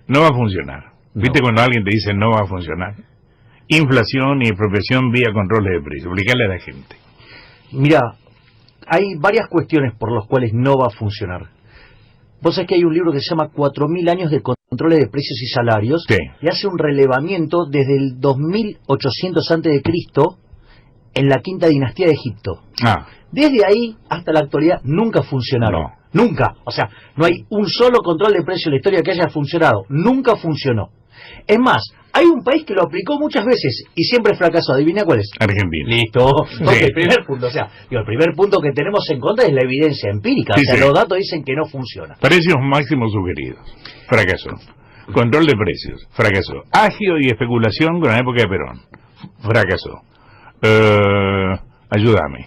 No va a funcionar. ¿Viste cuando alguien te dice no va a funcionar? Inflación y expropiación vía controles de precios. Explicarle a la gente. Mira, hay varias cuestiones por las cuales no va a funcionar. Vos sabés que hay un libro que se llama 4000 años de controles de precios y salarios, Sí. y hace un relevamiento desde el 2800 a.C. en la quinta dinastía de Egipto. Desde ahí hasta la actualidad nunca funcionaron. No. Nunca. O sea, no hay un solo control de precio en la historia que haya funcionado. Nunca funcionó. Es más, hay un país que lo aplicó muchas veces y siempre fracasó. ¿Adivina cuál es? Argentina. Listo. Sí. Porque el primer punto, o sea, el primer punto que tenemos en contra es la evidencia empírica. Sí, o sea, sí. los datos dicen que no funciona. Precios máximos sugeridos. Fracasó. Control de precios. Fracasó. Agio y especulación con la época de Perón. Fracasó. Ayúdame.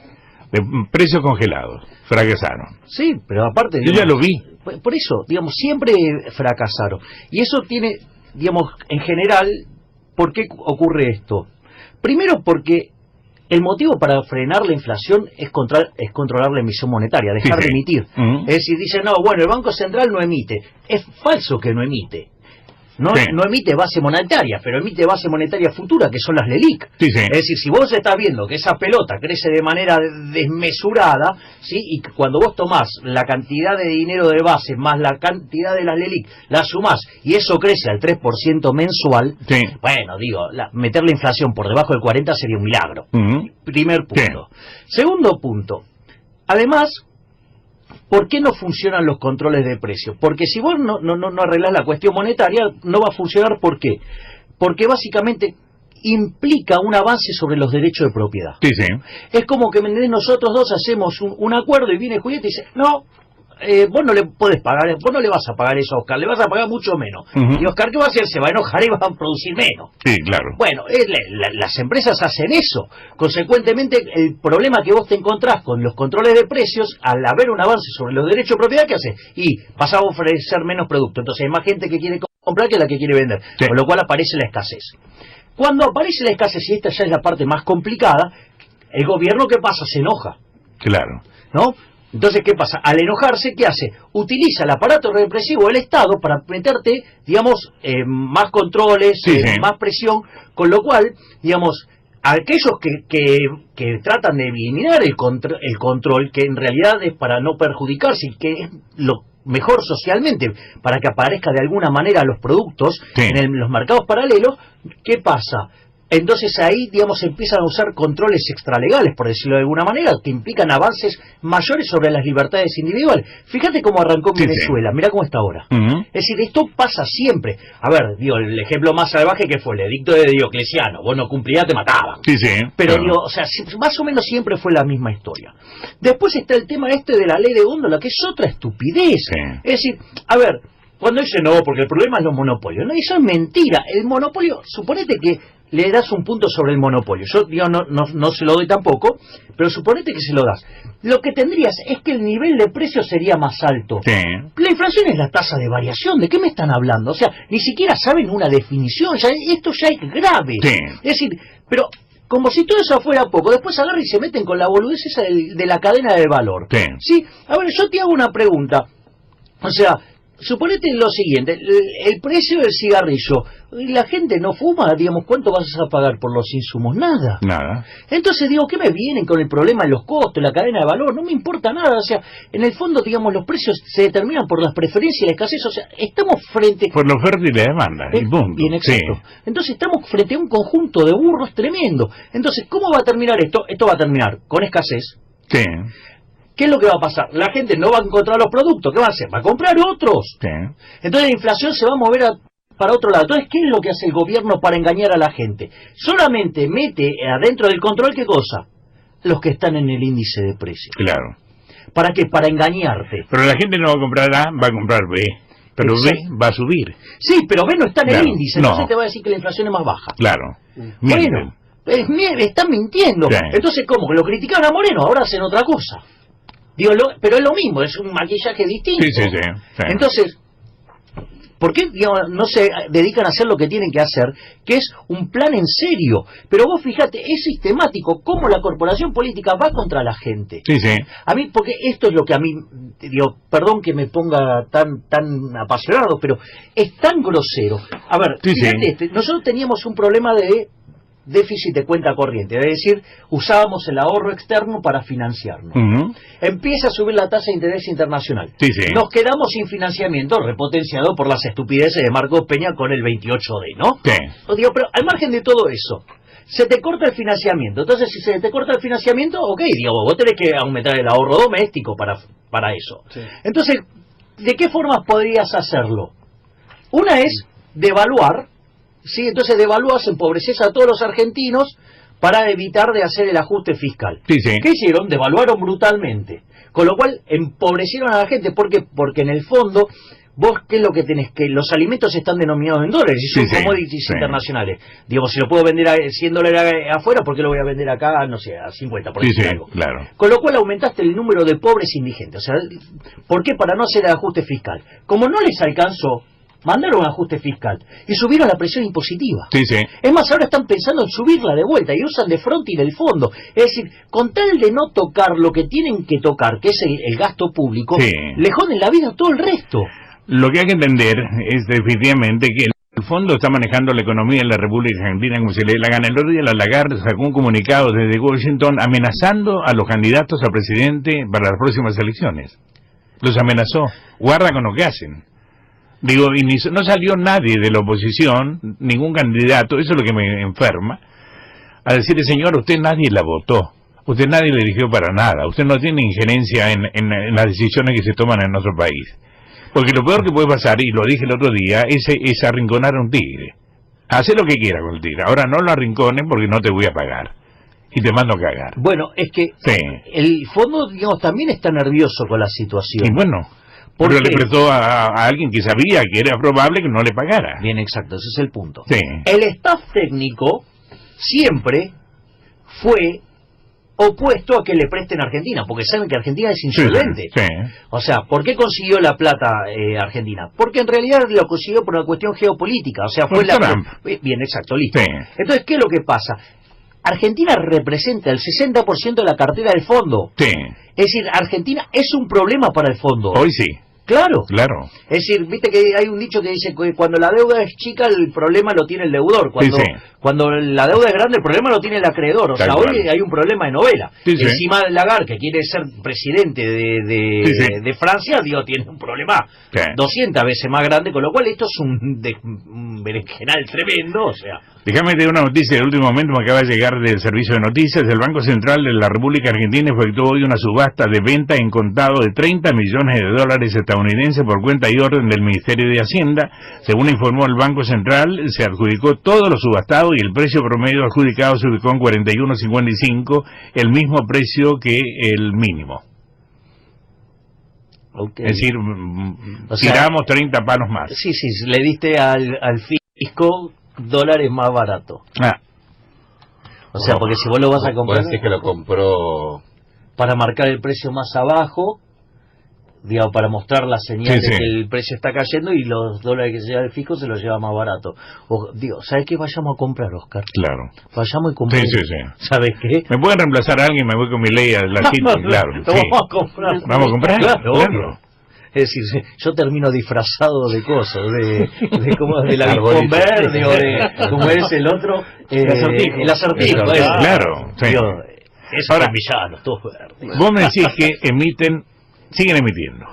Precios congelados. Fracasaron. Sí, pero aparte... Yo ya lo vi. Por eso, digamos, siempre fracasaron. Y eso tiene, digamos, en general, ¿por qué ocurre esto? Primero porque el motivo para frenar la inflación es controlar la emisión monetaria, dejar de emitir. Es decir, dicen, no, bueno, el Banco Central no emite. Es falso que no emite. No emite base monetaria, pero emite base monetaria futura, que son las LELIQ. Es decir, si vos estás viendo que esa pelota crece de manera desmesurada, ¿sí? Y cuando vos tomás la cantidad de dinero de base más la cantidad de las LELIQ, la sumás y eso crece al 3% mensual, bueno, digo, meter la inflación por debajo del 40 sería un milagro. Primer punto. Segundo punto, además... ¿Por qué no funcionan los controles de precios? Porque si vos no arreglás la cuestión monetaria, no va a funcionar. ¿Por qué? Porque básicamente implica un avance sobre los derechos de propiedad. Es como que nosotros dos hacemos un acuerdo y viene Julieta y dice, no, vos no le podés pagar, vos no le vas a pagar eso a Oscar, le vas a pagar mucho menos. Y Oscar, ¿qué va a hacer? Se va a enojar y va a producir menos. Bueno, las empresas hacen eso. Consecuentemente, el problema que vos te encontrás con los controles de precios, al haber un avance sobre los derechos de propiedad, ¿qué hace? Y vas a ofrecer menos producto. Entonces hay más gente que quiere comprar que la que quiere vender. Con lo cual aparece la escasez. Cuando aparece la escasez, y esta ya es la parte más complicada, el gobierno, ¿qué pasa? Se enoja. ¿No? Entonces, ¿qué pasa? Al enojarse, ¿qué hace? Utiliza el aparato represivo del Estado para meterte, digamos, más controles, más presión, con lo cual, digamos, aquellos que tratan de eliminar el control, que en realidad es para no perjudicarse y que es lo mejor socialmente, para que aparezca de alguna manera los productos en los mercados paralelos, ¿qué pasa? Entonces ahí, digamos, empiezan a usar controles extralegales, por decirlo de alguna manera, que implican avances mayores sobre las libertades individuales. Fíjate cómo arrancó en Venezuela, mirá cómo está ahora. Es decir, esto pasa siempre. A ver, digo, el ejemplo más salvaje que fue el edicto de Diocleciano. Vos no cumplías, te mataban. Pero digo, o sea, más o menos siempre fue la misma historia. Después está el tema de la ley de góndola, que es otra estupidez. Es decir, a ver, cuando dicen no, porque el problema es los monopolios. No, eso es mentira. El monopolio, suponete que le das un punto sobre el monopolio. Yo no se lo doy tampoco, pero suponete que se lo das. Lo que tendrías es que el nivel de precio sería más alto. La inflación es la tasa de variación. ¿De qué me están hablando? O sea, ni siquiera saben una definición. Esto ya es grave. Es decir, pero como si todo eso fuera poco, después agarran y se meten con la boludez esa de la cadena de valor. ¿Sí? A ver, yo te hago una pregunta. O sea, suponete lo siguiente, el precio del cigarrillo, la gente no fuma, digamos, ¿cuánto vas a pagar por los insumos? Nada. Entonces digo, ¿qué me vienen con el problema de los costos, la cadena de valor? No me importa nada, o sea, en el fondo, digamos, los precios se determinan por las preferencias y la escasez, o sea, estamos frente... Por la oferta y la demanda, el punto. Bien, exacto. Entonces estamos frente a un conjunto de burros tremendo. Entonces, ¿cómo va a terminar esto? Esto va a terminar con escasez. ¿Qué es lo que va a pasar? La gente no va a encontrar los productos. ¿Qué va a hacer? Va a comprar otros. Entonces la inflación se va a mover para otro lado. Entonces, ¿qué es lo que hace el gobierno para engañar a la gente? Solamente mete adentro del control, ¿qué cosa? Los que están en el índice de precios. ¿Para qué? Para engañarte. Pero la gente no va a comprar A, va a comprar B. Pero B va a subir. Sí, pero B no está en el índice. Entonces te va a decir que la inflación es más baja. Bueno, están mintiendo. Entonces, ¿cómo? Lo criticaron a Moreno, ahora hacen otra cosa. Digo, pero es lo mismo, es un maquillaje distinto. Entonces, ¿Por qué, digamos, no se dedican a hacer lo que tienen que hacer, que es un plan en serio? Pero vos fíjate, es sistemático cómo la corporación política va contra la gente. Sí, sí. A mí, porque esto es lo que a mí, digo, perdón que me ponga tan apasionado, pero es tan grosero. A ver, sí, fíjate, sí. Nosotros teníamos un problema de déficit de cuenta corriente, es decir, usábamos el ahorro externo para financiarnos. Empieza a subir la tasa de interés internacional. Sí, sí. Nos quedamos sin financiamiento, repotenciado por las estupideces de Marcos Peña con el 28D, ¿no? Sí. Digo, pero al margen de todo eso, se te corta el financiamiento. Entonces, si se te corta el financiamiento, ok, digo, vos tenés que aumentar el ahorro doméstico para eso. Sí. Entonces, ¿de qué formas podrías hacerlo? Una es devaluar. Sí, entonces devalúas, empobreces a todos los argentinos para evitar de hacer el ajuste fiscal. Sí, sí. ¿Qué hicieron? Devaluaron brutalmente. Con lo cual empobrecieron a la gente. ¿Por qué? Porque en el fondo, vos, ¿qué es lo que tenés? Que los alimentos están denominados en dólares y son commodities internacionales. Digo, si lo puedo vender a $100 afuera, ¿por qué lo voy a vender acá, no sé, a 50, por decir algo? Claro. Con lo cual aumentaste el número de pobres indigentes. O sea, ¿por qué? Para no hacer el ajuste fiscal. Como no les alcanzó, mandaron un ajuste fiscal y subieron la presión impositiva. Sí, sí. Es más, ahora están pensando en subirla de vuelta y usan de front y del fondo. Es decir, con tal de no tocar lo que tienen que tocar, que es el gasto público, le joden la vida a todo el resto. Lo que hay que entender es definitivamente que el fondo está manejando la economía en la República Argentina como se le dé la gana. El otro día la Lagarde sacó un comunicado desde Washington amenazando a los candidatos a presidente para las próximas elecciones. Los amenazó. Guarda con lo que hacen. Digo, y no salió nadie de la oposición, ningún candidato, eso es lo que me enferma, a decirle, señor, usted nadie la votó, usted nadie le eligió para nada, usted no tiene injerencia en las decisiones que se toman en nuestro país. Porque lo peor que puede pasar, y lo dije el otro día, es arrinconar a un tigre. Hace lo que quiera con el tigre, ahora no lo arrincones porque no te voy a pagar. Y te mando a cagar. Bueno, es que el fondo, digamos, también está nervioso con la situación. Y bueno, pero le prestó a alguien que sabía que era probable que no le pagara. Bien, exacto, ese es el punto. Sí. El staff técnico siempre fue opuesto a que le presten a Argentina, porque saben que Argentina es insolvente. Sí. O sea, ¿por qué consiguió la plata Argentina? Porque en realidad lo consiguió por una cuestión geopolítica. O sea, fue Trump. Bien, exacto, listo. Sí. Entonces, ¿qué es lo que pasa? Argentina representa el 60% de la cartera del fondo. Sí. Es decir, Argentina es un problema para el fondo. Hoy sí. Claro. Claro. Es decir, viste que hay un dicho que dice que cuando la deuda es chica, el problema lo tiene el deudor. Cuando la deuda es grande, el problema lo tiene el acreedor. O sea, hoy hay un problema de novela. Encima de Lagarde, que quiere ser presidente de Francia, digo, tiene un problema 200 veces más grande, con lo cual esto es un berenjenal tremendo, o sea. Déjame tener una noticia de último momento, me acaba de llegar del servicio de noticias. El Banco Central de la República Argentina efectuó hoy una subasta de venta en contado de $30 millones estadounidenses por cuenta y orden del Ministerio de Hacienda. Según informó el Banco Central, se adjudicó todo lo subastado y el precio promedio adjudicado se ubicó en 41.55, el mismo precio que el mínimo. Es decir, tiramos 30 palos más. Sí, le diste al fisco dólares más barato. O sea, porque si vos lo vas a comprar... Vos decís que lo compró... Para marcar el precio más abajo, digamos, para mostrar la señal de que el precio está cayendo y los dólares que se lleva el fisco se los lleva más barato. ¿Sabes qué? Vayamos a comprar, Oscar. Claro. Vayamos y compramos. ¿Sabes qué? ¿Me pueden reemplazar a alguien? Me voy con mi ley a la cita. Claro. Vamos a comprar. ¿Vamos a comprar? Claro. Es decir, yo termino disfrazado de cosas, de la Bitcoin verde o de, como es el otro, el acertijo. Claro. Esos son villanos, todos verdes. Vos me decís que siguen emitiendo.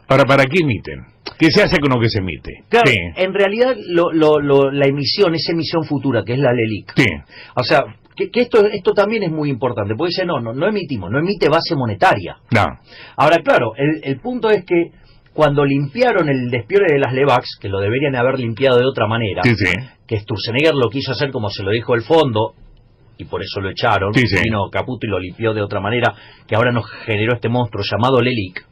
Ahora, ¿para qué emiten? ¿Qué se hace con lo que se emite? Claro, en realidad la emisión es emisión futura, que es la LELIQ. O sea, que esto también es muy importante, porque dice, no emitimos, no emite base monetaria. No. Ahora, claro, el punto es que cuando limpiaron el despiole de las LEVAX, que lo deberían haber limpiado de otra manera, que Sturzenegger lo quiso hacer como se lo dijo el fondo, y por eso lo echaron, vino Caputo y lo limpió de otra manera, que ahora nos generó este monstruo llamado LELIQ.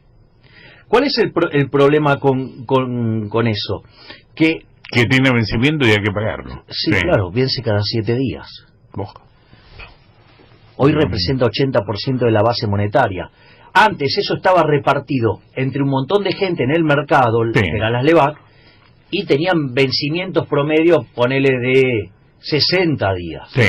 ¿Cuál es el problema con eso? Que tiene vencimiento y hay que pagarlo. Sí, claro, vence cada 7 días. Hoy representa 80% de la base monetaria. Antes eso estaba repartido entre un montón de gente en el mercado, eran las LEVAC, y tenían vencimientos promedio, ponele de 60 días. Sí.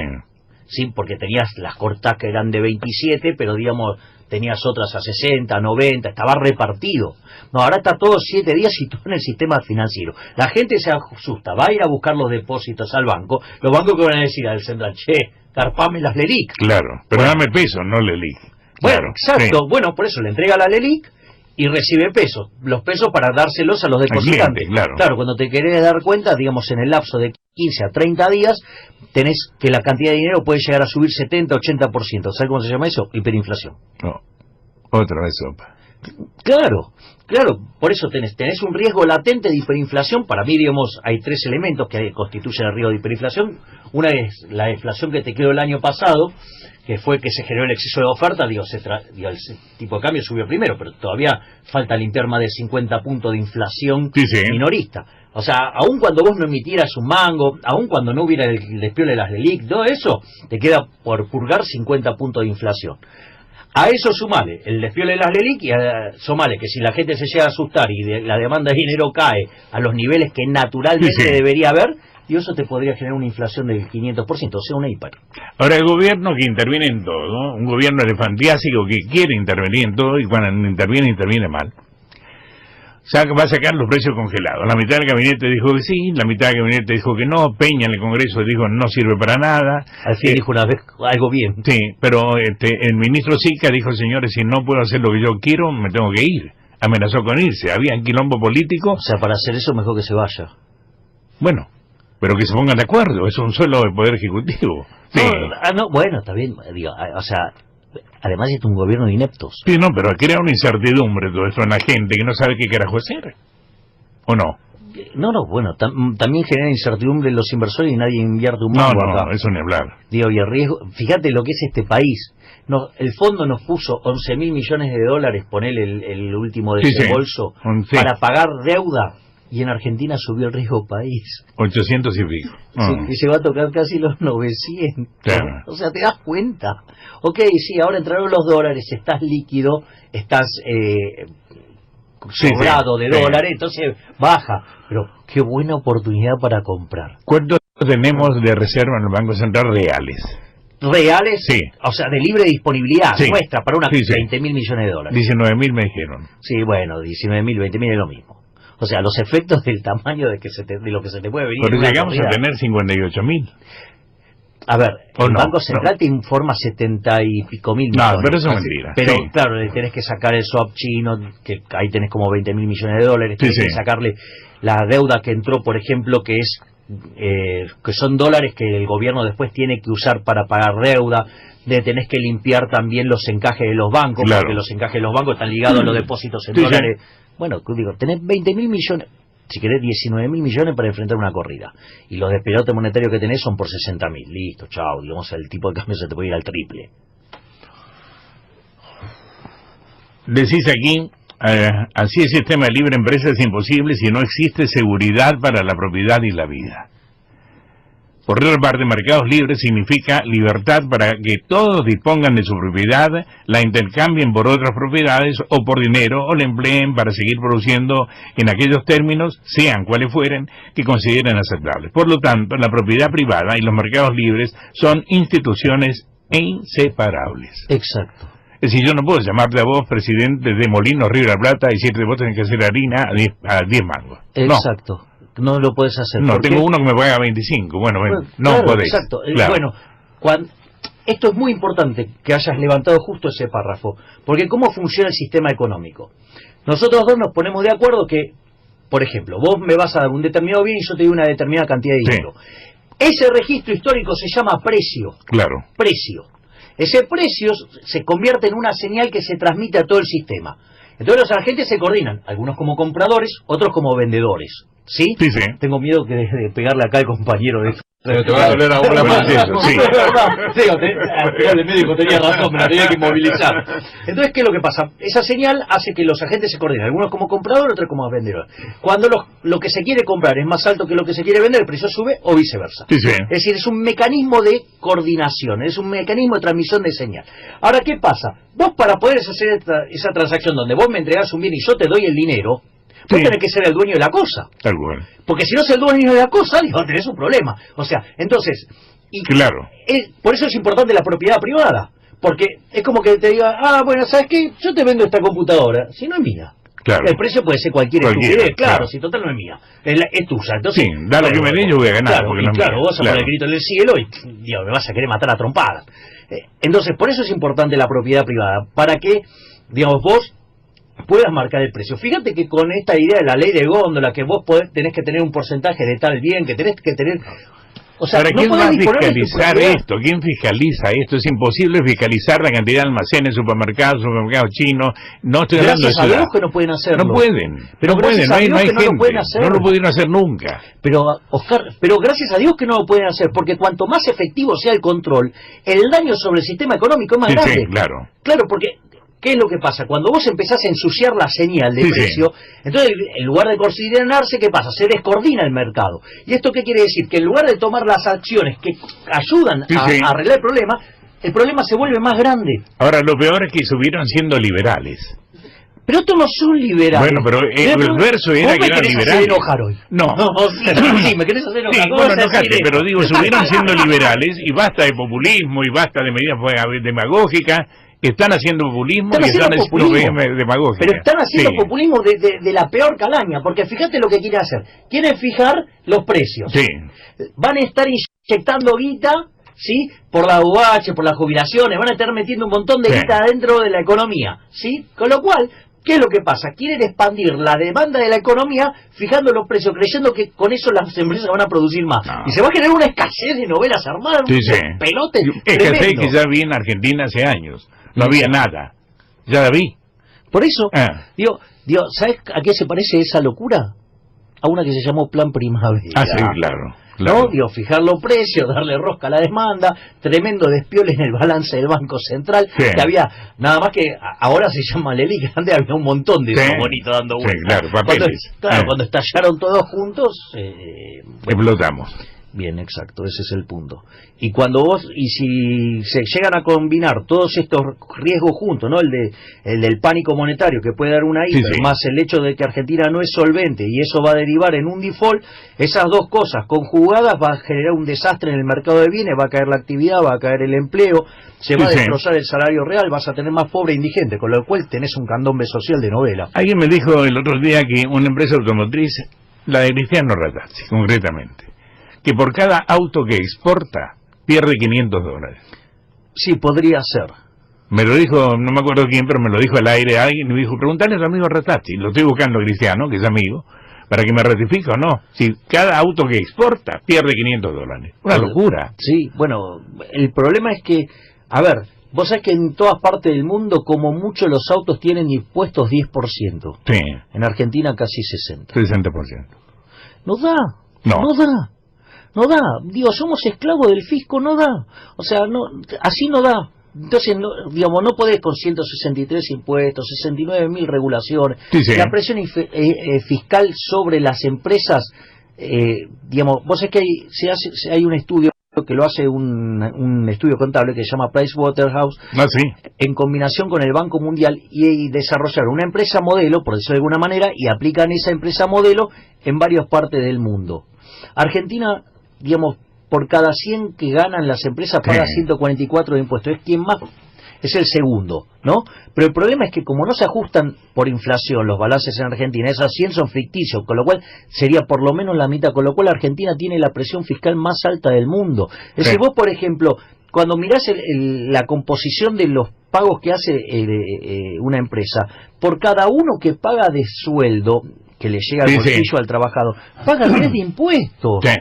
Sí, porque tenías las cortas que eran de 27, pero digamos, tenías otras a 60, 90, estaba repartido. No, ahora está todo 7 días y todo en el sistema financiero. La gente se asusta, va a ir a buscar los depósitos al banco, los bancos que van a decir al central, che, carpame las LELIC. Claro, pero dame peso, no LELIC. Bueno, Claro, exacto, sí. bueno, por eso le entrega la LELIC y recibe pesos, los pesos para dárselos a los depositantes. Cliente, claro. Cuando te querés dar cuenta, digamos, en el lapso de 15 a 30 días, tenés que la cantidad de dinero puede llegar a subir 70, 80%. ¿Sabes cómo se llama eso? Hiperinflación. No, otra vez sopa. Claro, por eso tenés un riesgo latente de hiperinflación. Para mí, digamos, hay 3 elementos que constituyen el riesgo de hiperinflación. Una es la deflación que te quedó el año pasado, que fue que se generó el exceso de oferta, el tipo de cambio subió primero, pero todavía falta limpiar más de 50 puntos de inflación minorista. O sea, aun cuando vos no emitieras un mango, aun cuando no hubiera el despiole de las LELIC, todo eso, te queda por purgar 50 puntos de inflación. A eso sumale el despiole de las LELIC y sumale que si la gente se llega a asustar y la demanda de dinero cae a los niveles que naturalmente debería haber, y eso te podría generar una inflación del 500%, o sea, una hiper. Ahora, el gobierno que interviene en todo, ¿no? Un gobierno elefantiásico que quiere intervenir en todo y cuando interviene mal. Va a sacar los precios congelados. La mitad del gabinete dijo que sí, la mitad del gabinete dijo que no, Peña en el Congreso dijo no sirve para nada. Al fin dijo una vez algo bien. Sí, pero el ministro Sica dijo, señores, si no puedo hacer lo que yo quiero, me tengo que ir. Amenazó con irse, había un quilombo político. O sea, para hacer eso mejor que se vaya. Bueno, pero que se pongan de acuerdo, es un suelo del Poder Ejecutivo. Sí. Bueno, está bien, digo, o sea, además es un gobierno de ineptos. Sí, no, pero crea una incertidumbre todo esto en la gente que no sabe qué carajo hacer. ¿O no? No, bueno, también genera incertidumbre en los inversores y nadie invierte un mango acá. No, eso ni hablar. Digo, y el riesgo, fíjate lo que es este país. El fondo nos puso 11.000 millones de dólares, ponele el último desembolso, para pagar deuda. Y en Argentina subió el riesgo país. 800 y pico. Y se va a tocar casi los 900. Claro. O sea, te das cuenta. Ok, sí, ahora entraron los dólares, estás líquido, estás sobrado de dólares, entonces baja. Pero qué buena oportunidad para comprar. ¿Cuánto tenemos de reserva en el Banco Central reales? ¿Reales? Sí. O sea, de libre disponibilidad nuestra para 20.000 millones de dólares. 19.000 me dijeron. Sí, bueno, 19.000, 20.000 es lo mismo. O sea, los efectos del tamaño de lo que se te puede venir. Pero llegamos a tener 58.000. A ver, el Banco Central te informa 70 y pico mil millones. No, pero eso es mentira. Pero claro, le tenés que sacar el swap chino, que ahí tenés como 20.000 millones de dólares. Tenés que sacarle la deuda que entró, por ejemplo, que son dólares que el gobierno después tiene que usar para pagar deuda. Tenés que limpiar también los encajes de los bancos, porque los encajes de los bancos están ligados a los depósitos en dólares. Bueno, digo, tenés 20.000 millones, si querés 19.000 millones para enfrentar una corrida. Y los despelotes monetarios que tenés son por 60.000. Listo, chao, digamos, el tipo de cambio se te puede ir al triple. Decís aquí, así el sistema de libre empresa es imposible si no existe seguridad para la propiedad y la vida. Por otra parte, mercados libres significa libertad para que todos dispongan de su propiedad, la intercambien por otras propiedades o por dinero o la empleen para seguir produciendo en aquellos términos, sean cuales fueren, que consideren aceptables. Por lo tanto, la propiedad privada y los mercados libres son instituciones inseparables. Exacto. Es decir, yo no puedo llamarte a vos presidente de Molinos Río de la Plata y decirte vos tenés que hacer harina a 10 mangos. Exacto. No lo puedes hacer. No, tengo uno que me paga 25. Bueno, no claro, podés. Exacto. Claro. Bueno, esto es muy importante que hayas levantado justo ese párrafo. Porque ¿cómo funciona el sistema económico? Nosotros dos nos ponemos de acuerdo que, por ejemplo, vos me vas a dar un determinado bien y yo te doy una determinada cantidad de dinero. Ese registro histórico se llama precio. Claro. Precio. Ese precio se convierte en una señal que se transmite a todo el sistema. Entonces los agentes se coordinan, algunos como compradores, otros como vendedores. ¿Sí? Sí. Tengo miedo de pegarle acá al compañero de... Pero te va a doler aún la más eso. Sí, es verdad. Sí, al final el médico tenía razón, me la tenía que movilizar. Entonces, ¿qué es lo que pasa? Esa señal hace que los agentes se coordinen, algunos como compradores, otros como vendedores. Cuando lo que se quiere comprar es más alto que lo que se quiere vender, el precio sube o viceversa. Sí. Es decir, es un mecanismo de coordinación, es un mecanismo de transmisión de señal. Ahora, ¿qué pasa? Vos para poder hacer esa transacción donde vos me entregás un bien y yo te doy el dinero, Vos Sí. tenés que ser el dueño de la cosa. Tal cual. Porque si no sos el dueño de la cosa, digo, tenés un problema. O sea, entonces... Y Claro. por eso es importante la propiedad privada. Porque es como que te diga, bueno, ¿sabes qué? Yo te vendo esta computadora. Si no es mía. Claro. El precio puede ser cualquier Cualquiera, estupidez, claro, claro. si total no es mía. Es tuya. Entonces, Sí, da lo que me den, yo voy a ganar, Claro, porque y no es claro, mía. vos vas a Claro. poner el grito en el cielo y Dios, me vas a querer matar a trompadas. Entonces, por eso es importante la propiedad privada. Para que, digamos, vos puedas marcar el precio. Fíjate que con esta idea de la ley de góndola, que vos tenés que tener un porcentaje de tal bien, que tenés que tener... O sea, Ahora, no ¿quién va podés a disponer de tu fiscalizar propiedad. esto? ¿Quién fiscaliza esto? Es imposible fiscalizar la cantidad de almacenes, supermercados chinos. No estoy hablando de Gracias a ciudad. Dios que no pueden hacerlo. No pueden. Pero no gracias pueden, a no hay, Dios no hay que no lo gente. pueden hacer. No lo pudieron hacer nunca. Pero, Oscar, pero gracias a Dios que no lo pueden hacer, porque cuanto más efectivo sea el control, el daño sobre el sistema económico es más Sí, grande. sí, claro. Claro, porque, ¿qué es lo que pasa? Cuando vos empezás a ensuciar la señal de Sí, precio, entonces en lugar de coordinarse, ¿qué pasa? Se descoordina el mercado. ¿Y esto qué quiere decir? Que en lugar de tomar las acciones que ayudan Sí, a sí. arreglar el problema se vuelve más grande. Ahora, lo peor es que subieron siendo liberales. Pero estos no son liberales. Bueno, pero el verso era ¿Vos que me eran querés liberales. hacer enojar hoy? No. Sí, me querés hacer enojar. Sí, ¿Cómo bueno, vas a enojate, decir pero esto? digo, subieron siendo liberales y basta de populismo y basta de medidas demagógicas. Están haciendo populismo Están y están haciendo haciendo populismo. medidas demagógicas. Pero están haciendo Sí. populismo de la peor calaña, porque fíjate lo que quieren hacer. Quieren fijar los precios. Sí. Van a estar inyectando guita, ¿sí? Por la UH, por las jubilaciones, van a estar metiendo un montón de Sí. guita dentro de la economía, ¿sí? Con lo cual, ¿qué es lo que pasa? Quieren expandir la demanda de la economía fijando los precios, creyendo que con eso las empresas van a producir más. No. Y se va a generar una escasez de novelas armadas, Sí, un sí. pelote Es que sé tremendo. que ya vi en Argentina hace años. No había nada. Ya la vi. Por eso, Ah. digo, ¿sabes a qué se parece esa locura? A una que se llamó Plan Primavera. Ah, sí, claro. ¿No? Digo, fijar los precios, darle rosca a la demanda, tremendo despiole en el balance del Banco Central, Sí. que había, nada más que, ahora se llama Lelic, antes había un montón de Sí. esos bonitos dando Sí, vueltas. claro, papeles. Cuando estallaron todos juntos, Explotamos. bien, exacto, ese es el punto. Y cuando y si se llegan a combinar todos estos riesgos juntos, ¿no? El del pánico monetario que puede dar una hiper, sí. más el hecho de que Argentina no es solvente y eso va a derivar en un default, esas dos cosas conjugadas va a generar un desastre en el mercado de bienes, va a caer la actividad, va a caer el empleo, se va a Sí, sí. destrozar el salario real, vas a tener más pobre e indigente, con lo cual tenés un candombe social de novela. Alguien me dijo el otro día que una empresa automotriz, la de Cristiano Ratazzi, concretamente, que por cada auto que exporta pierde $500. Sí, podría ser. Me lo dijo, no me acuerdo quién, pero me lo dijo al aire alguien y me dijo, preguntale a tu amigo Ratazzi, lo estoy buscando a Cristiano, que es amigo, para que me ratifique o no. Si cada auto que exporta pierde $500. Una locura. Sí, bueno, el problema es que, a ver, vos sabés que en todas partes del mundo, como mucho, los autos tienen impuestos 10%. Sí, En Argentina casi 60%. 60%. No da, No. no da. No da, digo, somos esclavos del fisco, no da. O sea, no, así no da. Entonces, no, digamos, no podés con 163 impuestos, 69.000 regulaciones. Sí, sí. La presión fiscal sobre las empresas, digamos, vos sabés que hay un estudio que lo hace un estudio contable que se llama Pricewaterhouse, Ah, sí. en combinación con el Banco Mundial, y desarrollaron una empresa modelo, por decirlo de alguna manera, y aplican esa empresa modelo en varias partes del mundo. Argentina, digamos, por cada 100 que ganan las empresas paga 144 de impuestos. Es quien más, es el segundo, ¿no? Pero el problema es que como no se ajustan por inflación los balances en Argentina, esos 100 son ficticios, con lo cual sería por lo menos la mitad, con lo cual Argentina tiene la presión fiscal más alta del mundo. Es decir, vos, por ejemplo, cuando mirás la composición de los pagos que hace una empresa, por cada uno que paga de sueldo, que le llega al bolsillo al trabajador, paga 3 de impuestos. Sí.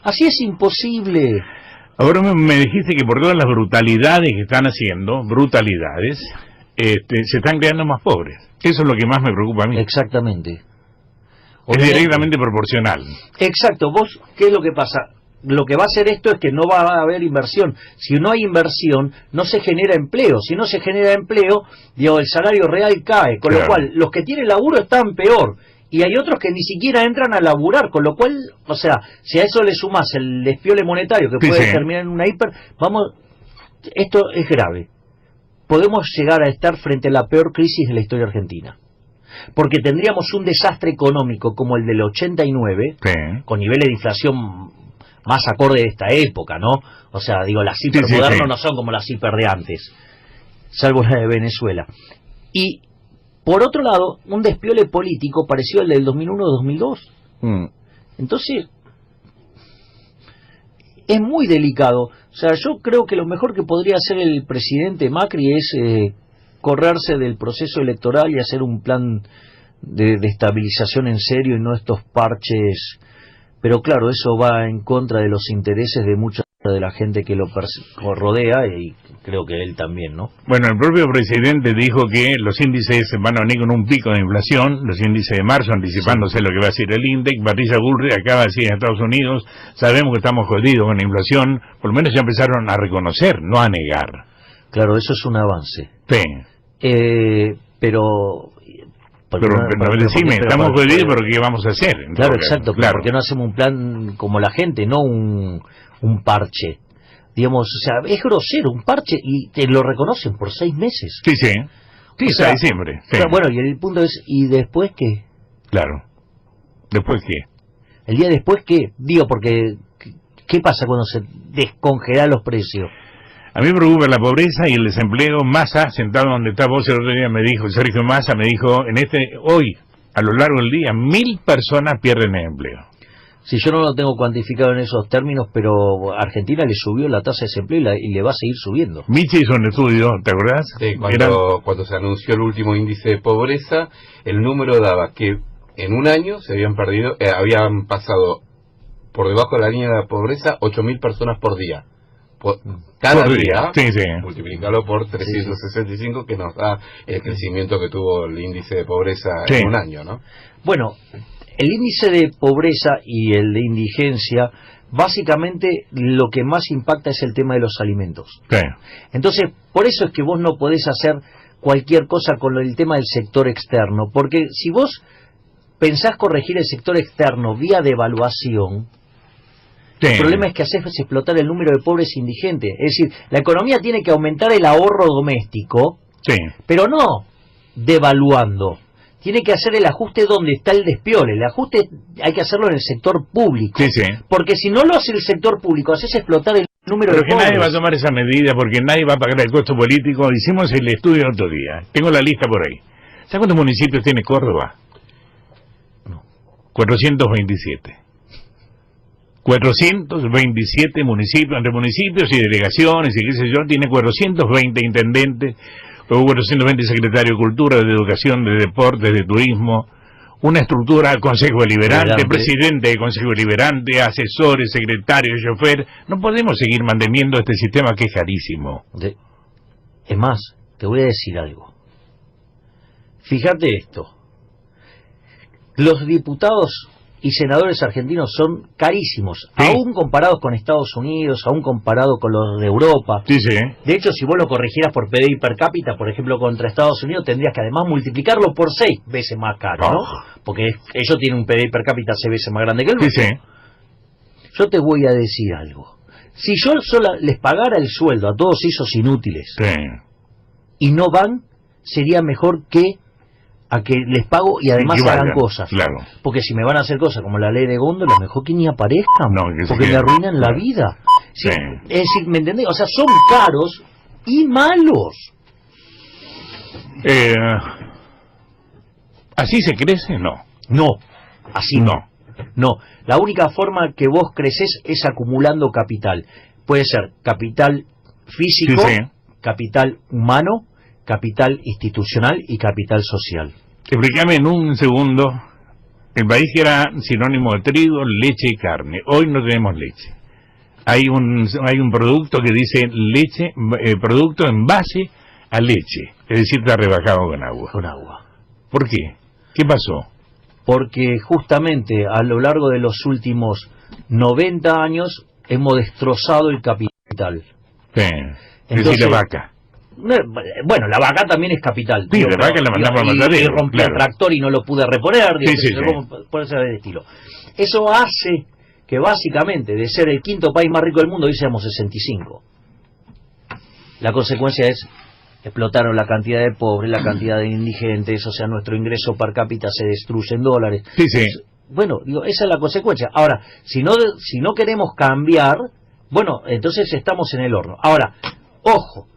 Así es imposible. Ahora me dijiste que por todas las brutalidades que están haciendo, se están creando más pobres. Eso es lo que más me preocupa a mí. Exactamente. Es directamente proporcional. Exacto. Vos, ¿qué es lo que pasa? Lo que va a hacer esto es que no va a haber inversión. Si no hay inversión, no se genera empleo. Si no se genera empleo, digo, el salario real cae. Con lo cual, los que tienen laburo están peor. Y hay otros que ni siquiera entran a laburar, con lo cual, o sea, si a eso le sumás el despiole monetario que puede terminar en una hiper, esto es grave. Podemos llegar a estar frente a la peor crisis de la historia argentina. porque tendríamos un desastre económico como el del 89, Sí. con niveles de inflación más acorde de esta época, ¿no? O sea, digo, las hipermodernas no son como las hiper de antes, salvo la de Venezuela. Y, por otro lado, un despiole político parecido al del 2001-2002. Entonces, es muy delicado. O sea, yo creo que lo mejor que podría hacer el presidente Macri es correrse del proceso electoral y hacer un plan de estabilización en serio y no estos parches. Pero claro, eso va en contra de los intereses de mucha de la gente que lo rodea, y creo que él también, ¿no? Bueno, el propio presidente dijo que los índices van a venir con un pico de inflación, los índices de marzo, anticipándose lo que va a decir el índice. Patricia Bullrich acaba de decir en Estados Unidos, sabemos que estamos jodidos con la inflación, por lo menos ya empezaron a reconocer, no a negar. Claro, eso es un avance. Sí. Pero decime, estamos jodidos, pero ¿qué vamos a hacer? Claro, exacto, claro. ¿Por qué no hacemos un plan como la gente, no un parche? Digamos, o sea, es grosero, un parche, y te lo reconocen por 6 meses. Sí, sí. Sí, sea, hasta diciembre. Sí. O sea, bueno, y el punto es, ¿y después qué? Claro. ¿Después qué? El día después, ¿qué? Digo, porque, ¿qué pasa cuando se descongelan los precios? A mí me preocupa la pobreza y el desempleo. Massa, sentado donde está vos el otro día, me dijo, Sergio Massa me dijo, hoy, a lo largo del día, 1.000 personas pierden el empleo. Sí, yo no lo tengo cuantificado en esos términos, pero a Argentina le subió la tasa de desempleo y le va a seguir subiendo. Michi hizo un estudio, ¿te acordás? Sí, cuando se anunció el último índice de pobreza, el número daba que en un año se habían pasado por debajo de la línea de la pobreza 8.000 personas por día. Cada día, sí, sí. Multiplicarlo por 365, que nos da el crecimiento que tuvo el índice de pobreza sí. en un año, ¿no? Bueno, el índice de pobreza y el de indigencia, básicamente lo que más impacta es el tema de los alimentos. Sí. Entonces, por eso es que vos no podés hacer cualquier cosa con el tema del sector externo, porque si vos pensás corregir el sector externo vía devaluación, sí. El problema es que haces explotar el número de pobres indigentes. Es decir, la economía tiene que aumentar el ahorro doméstico, sí. pero no devaluando. Tiene que hacer el ajuste donde está el despiole. El ajuste hay que hacerlo en el sector público. Sí, sí. Porque si no lo hace el sector público, haces explotar el número de pobres. Pero que nadie va a tomar esa medida, porque nadie va a pagar el costo político. Hicimos el estudio el otro día. Tengo la lista por ahí. ¿Sabes cuántos municipios tiene Córdoba? No. 427. 427 municipios, entre municipios y delegaciones y qué sé yo, tiene 420 intendentes, luego 420 secretarios de Cultura, de Educación, de Deportes, de Turismo, una estructura, Consejo Deliberante, presidente de Consejo Deliberante, asesores, secretarios, chofer. No podemos seguir manteniendo este sistema que es carísimo. Es más, te voy a decir algo. Fíjate esto. Los diputados y senadores argentinos son carísimos, sí. Aún comparados con Estados Unidos, aún comparado con los de Europa. Sí, sí. De hecho, si vos lo corrigieras por PDI per cápita, por ejemplo, contra Estados Unidos, tendrías que además multiplicarlo por 6 veces más caro, ¿no? Porque ellos tienen un PDI per cápita 6 veces más grande que el nuestro. Sí, sí. Yo te voy a decir algo. Si yo solo les pagara el sueldo a todos esos inútiles, sí. Y no van, sería mejor que a que les pago y además hagan cosas. Claro. Porque si me van a hacer cosas como la ley de góndola, mejor que ni aparezcan, porque me arruinan la vida. Sí. Es decir, ¿me entendés? O sea, son caros y malos. ¿Así se crece? No. No, así no. No, la única forma que vos creces es acumulando capital. Puede ser capital físico, sí, sí. Capital humano, capital institucional y capital social. Explícame en un segundo. El país que era sinónimo de trigo, leche y carne. Hoy no tenemos leche. Hay un producto que dice leche, producto en base a leche. Es decir, está rebajado con agua. Con agua. ¿Por qué? ¿Qué pasó? Porque justamente a lo largo de los últimos 90 años hemos destrozado el capital. Sí. Es decir, la vaca. Bueno, la vaca también es capital. Sí, la vaca la mandamos a matar. Y rompí el tractor y no lo pude reponer. Sí, sí, por ese estilo. Eso hace que básicamente de ser el quinto país más rico del mundo hoy seamos 65. La consecuencia es explotaron la cantidad de pobres, la cantidad de indigentes, o sea, nuestro ingreso per cápita se destruye en dólares. Sí, sí. Bueno, digo, esa es la consecuencia. Ahora, si no queremos cambiar, bueno, entonces estamos en el horno. Ahora, ojo,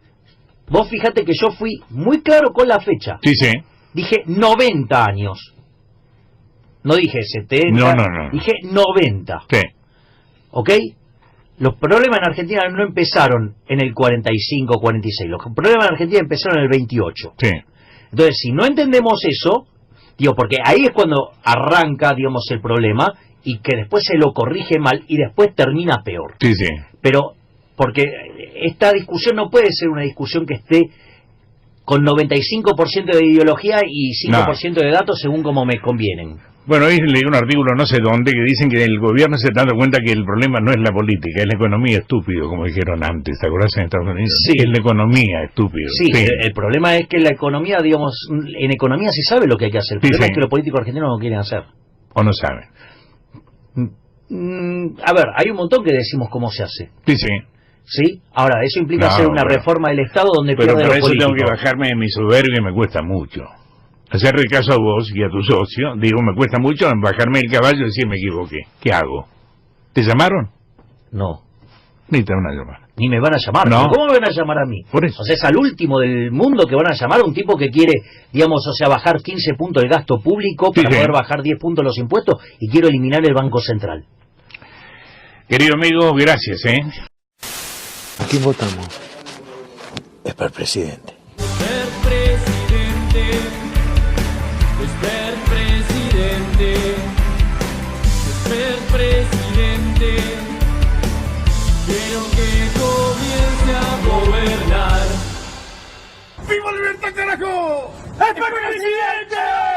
vos fíjate que yo fui muy claro con la fecha. Sí, sí. Dije 90 años. No dije 70, No. Dije 90. Sí. ¿Ok? Los problemas en Argentina no empezaron en el 45, 46. Los problemas en Argentina empezaron en el 28. Sí. Entonces, si no entendemos eso, digo, porque ahí es cuando arranca, digamos, el problema y que después se lo corrige mal y después termina peor. Sí, sí. Pero, porque esta discusión no puede ser una discusión que esté con 95% de ideología y 5% de datos según como me convienen. Bueno, hoy leí un artículo no sé dónde que dicen que el gobierno se está dando cuenta que el problema no es la política, es la economía, estúpido, como dijeron antes, ¿te acuerdas en Estados Unidos? Sí. Es la economía, estúpido. Sí, el problema es que la economía, digamos, en economía se sabe lo que hay que hacer. El problema es que los políticos argentinos no lo quieren hacer. O no saben. A ver, hay un montón que decimos cómo se hace. Sí, sí. ¿Sí? Ahora, eso implica hacer una reforma del Estado donde pero pierden para los eso políticos. tengo que bajarme de mi soberbia que me cuesta mucho. Hacerle caso a vos y a tu socio, digo, me cuesta mucho bajarme del caballo y decir me equivoqué. ¿Qué hago? ¿Te llamaron? No. Ni te van a llamar. Ni me van a llamar. No. ¿Cómo me van a llamar a mí? Por eso. O sea, es al último del mundo que van a llamar a un tipo que quiere, digamos, o sea, bajar 15 puntos el gasto público para poder bajar 10 puntos los impuestos y quiero eliminar el Banco Central. Querido amigo, gracias, ¿eh? ¿A quién votamos? Es para el presidente. Ser presidente, es ser presidente, es ser presidente. Quiero que comience a gobernar. ¡Viva la libertad, carajo! ¡Es para el presidente!